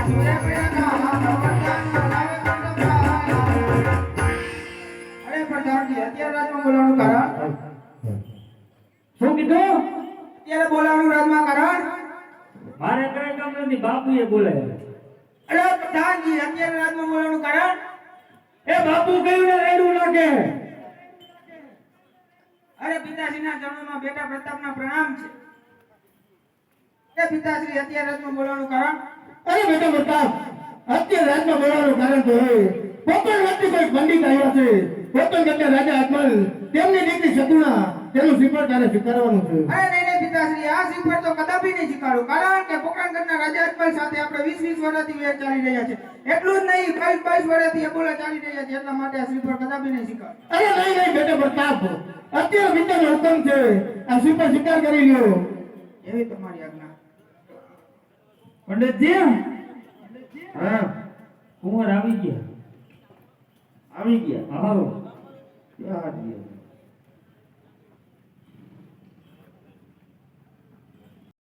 શું કીધું? અત્યારે બોલાવવાનું રાજમાં કારણ મારે કઈ કામ નથી, બાપુએ બોલાવ્યા. અરે પ્રધાનજી અત્યારે રાજમાં બોલાવવાનું કારણ એ બાપુ કયું ને રેડું લાગે. અરે પિતાશ્રીના ચરણોમાં બેટા પ્રતાપના પ્રણામ છે. એ પિતાશ્રી અત્યારે રાજમાં બોલાવવાનું કારણ અરે બેટા પ્રતાપ, અત્યારે રાજમાં બોલાવવાનું કારણ તો પોતાની વ્યક્તિ કોઈ પંડિત આવ્યા છે. પોતાના ઘરના રાજા અકબર તેમની દીકરી શત્રુના તેનું શ્રીફળ તારે સ્વીકારવાનું છે. અરે નહીં પિતાશ્રી, આ શ્રીફળ તો કદાપી નહીં સ્વીકારું, કારણ કે પોકરણ ઘરના રાજા અકબર સાથે આપણે 20 વર્ષથી વેર ચાલી રહ્યા છે. એટલું જ નહીં, 22 વર્ષથી અબોલા ચાલી રહ્યા છે. એટલા માટે આ શ્રીફળ કદાપી નહીં સ્વીકારું. અરે નહીં બેટા પ્રતાપ, અત્યારે પિતાનો હુકમ છે, આ શ્રીફળ સ્વીકાર કરી લ્યો. એવી તમારી આજ્ઞા. પંડિતજી, હા કુંવર આવી ગયા. આવી ગયા. આવો. ક્યાં ગયા?